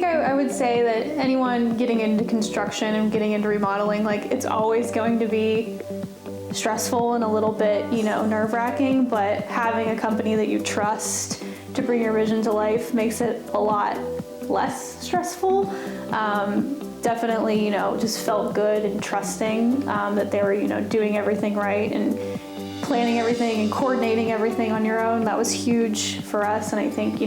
I would say that anyone getting into construction and getting into remodeling, like, it's always going to be stressful and a little bit, nerve-wracking, but having a company that you trust to bring your vision to life makes it a lot less stressful. Definitely, just felt good and trusting that they were, doing everything right and planning everything and coordinating everything on your own. That was huge for us, and I think,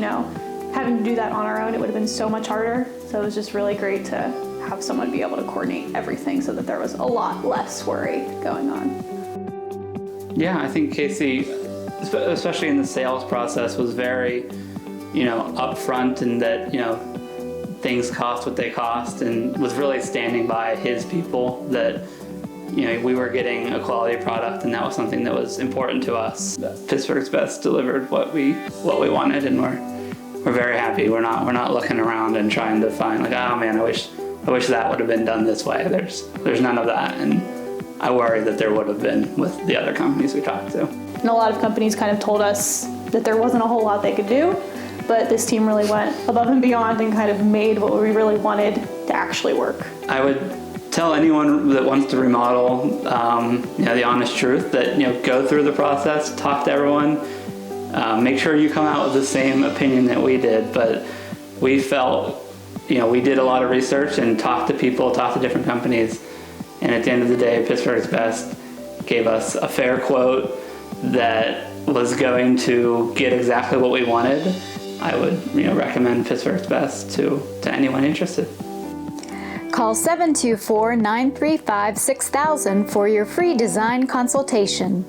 having to do that on our own, it would have been so much harder. So it was just really great to have someone be able to coordinate everything so that there was a lot less worry going on. Yeah, I think Casey, especially in the sales process, was very, upfront, and that, things cost what they cost, and was really standing by his people, that, we were getting a quality product, and that was something that was important to us. Pittsburgh's Best delivered what we wanted, and we're very happy. We're not looking around and trying to find, like, oh man, I wish that would have been done this way. There's none of that, and I worry that there would have been with the other companies we talked to. And a lot of companies kind of told us that there wasn't a whole lot they could do, but this team really went above and beyond and kind of made what we really wanted to actually work. I would tell anyone that wants to remodel, the honest truth, that, go through the process, talk to everyone, make sure you come out with the same opinion that we did. But we felt, we did a lot of research and talked to people, talked to different companies, and at the end of the day, Pittsburgh's Best gave us a fair quote that was going to get exactly what we wanted. I would, recommend Pittsburgh's Best to anyone interested. Call 724-935-6000 for your free design consultation.